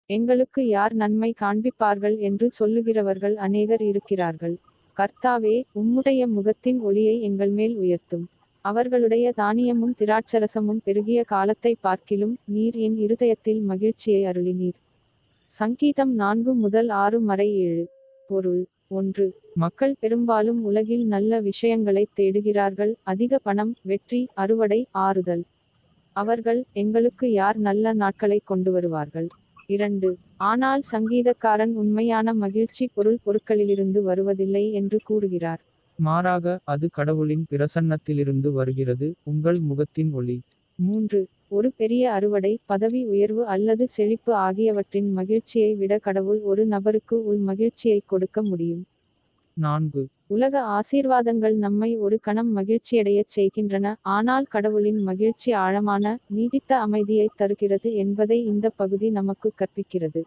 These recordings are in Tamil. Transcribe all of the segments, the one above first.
எங்களுக்கு யார் நன்மை காண்பிப்பார்கள் என்று சொல்லுகிறவர்கள் அநேகர் இருக்கிறார்கள். கர்த்தாவே, உம்முடைய முகத்தின் ஒளியை எங்கள் மேல் உயர்த்தும். அவர்களுடைய தானியமும் திராட்சரசமும் பெருகிய காலத்தை பார்க்கிலும் நீர் என் இருதயத்தில் மகிழ்ச்சியை அருளினீர். சங்கீதம் 4-6-7. பொருள் 1. மக்கள் பெரும்பாலும் உலகில் நல்ல விஷயங்களைத் தேடுகிறார்கள், அதிக பணம், வெற்றி, அறுவடை, ஆறுதல். அவர்கள், எங்களுக்கு யார் நல்ல நாட்களை கொண்டு வருவார்கள். 2. ஆனால் சங்கீதக்காரன் உண்மையான மகிழ்ச்சி பொருட்களிலிருந்து வருவதில்லை என்று கூறுகிறார். மாறாக, அது கடவுளின் பிரசன்னத்திலிருந்து வருகிறது, உங்கள் முகத்தின் ஒளி. 3. ஒரு பெரிய அறுவடை, பதவி உயர்வு அல்லது செழிப்பு ஆகியவற்றின் மகிழ்ச்சியை விட கடவுள் ஒரு நபருக்கு உள் மகிழ்ச்சியை கொடுக்க முடியும். 4. உலக ஆசீர்வாதங்கள் நம்மை ஒரு கணம் மகிழ்ச்சியடையச் செய்கின்றன, ஆனால் கடவுளின் மகிழ்ச்சி ஆழமான, நீடித்த அமைதியை தருகிறது என்பதை இந்த பகுதி நமக்கு கற்பிக்கிறது.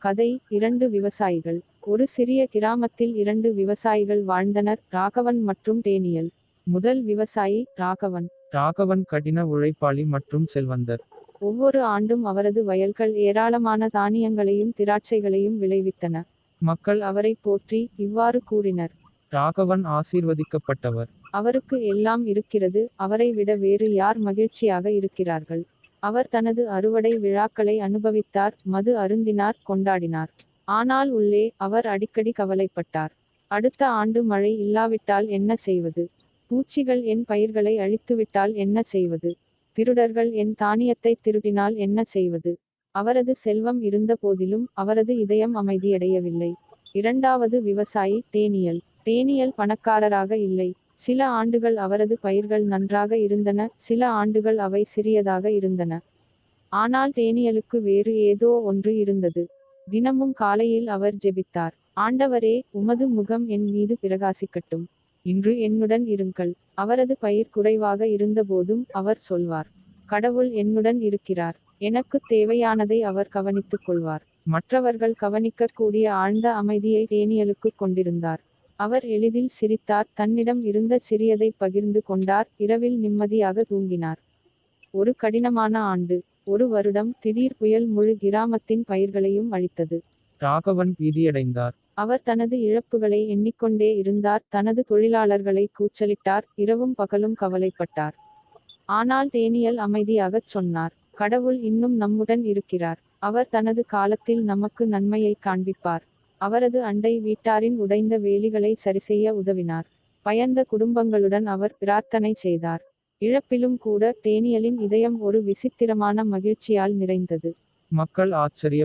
கதை 2 விவசாயிகள். ஒரு சிறிய கிராமத்தில் 2 விவசாயிகள் வாழ்ந்தனர், ராகவன் மற்றும் டேனியல். முதல் விவசாயி ராகவன். ராகவன் கடின உழைப்பாளி மற்றும் செல்வந்தர். ஒவ்வொரு ஆண்டும் அவரது வயல்கள் ஏராளமான தானியங்களையும் திராட்சைகளையும் விளைவித்தன. மக்கள் அவரை போற்றி இவ்வாறு கூறினர்: ராகவன் ஆசீர்வதிக்கப்பட்டவர். அவருக்கு எல்லாம் இருக்கிறது, அவரை விட வேறு யார் மகிழ்ச்சியாக இருக்கிறார்கள். அவர் தனது அறுவடை விழாக்களை அனுபவித்தார், மது அருந்தினார், கொண்டாடினார். ஆனால் உள்ளே அவர் அடிக்கடி கவலைப்பட்டார். அடுத்த ஆண்டு மழை இல்லாவிட்டால் என்ன செய்வது? பூச்சிகள் என் பயிர்களை அழித்துவிட்டால் என்ன செய்வது? திருடர்கள் என் தானியத்தை திருடினால் என்ன செய்வது? அவரது செல்வம் இருந்த போதிலும் அவரது இதயம் அமைதியடையவில்லை. இரண்டாவது விவசாயி டேனியல். டேனியல் பணக்காரராக இல்லை. சில ஆண்டுகள் அவரது பயிர்கள் நன்றாக இருந்தன, சில ஆண்டுகள் அவை சிறியதாக இருந்தன. ஆனால் டேனியலுக்கு வேறு ஏதோ ஒன்று இருந்தது. தினமும் காலையில் அவர் ஜெபித்தார்: ஆண்டவரே, உமது முகம் என் மீது பிரகாசிக்கட்டும். இன்று என்னுடன் இருங்கள். அவரது பயிர் குறைவாக இருந்தபோதும் அவர் சொல்வார்: கடவுள் என்னுடன் இருக்கிறார், எனக்கு தேவையானதை அவர் கவனித்துக் கொள்வார். மற்றவர்கள் கவனிக்கக்கூடிய ஆழ்ந்த அமைதியை டேனியலுக்கு கொண்டிருந்தார். அவர் எளிதில் சிரித்தார், தன்னிடம் இருந்த சிறியதை பகிர்ந்து கொண்டார், இரவில் நிம்மதியாக தூங்கினார். ஒரு கடினமான ஆண்டு. ஒரு வருடம், திடீர் புயல் முழு கிராமத்தின் பயிர்களையும் அழித்தது. ராகவன் பீதியடைந்தார். அவர் தனது இழப்புகளை எண்ணிக்கொண்டே இருந்தார், தனது தொழிலாளர்களை கூச்சலிட்டார், இரவும் பகலும் கவலைப்பட்டார். ஆனால் டேனியல் அமைதியாகச் சொன்னார்: கடவுள் இன்னும் நம்முடன் இருக்கிறார். அவர் தனது காலத்தில் நமக்கு நன்மையை காண்பிப்பார். அவரது அண்டை வீட்டாரின் உடைந்த வேலிகளை சரிசெய்ய உதவினார். பயந்த குடும்பங்களுடன் அவர் பிரார்த்தனை செய்தார். இழப்பிலும் கூட டேனியலின் இதயம் ஒரு விசித்திரமான மகிழ்ச்சியால் நிறைந்தது. மக்கள் ஆச்சரிய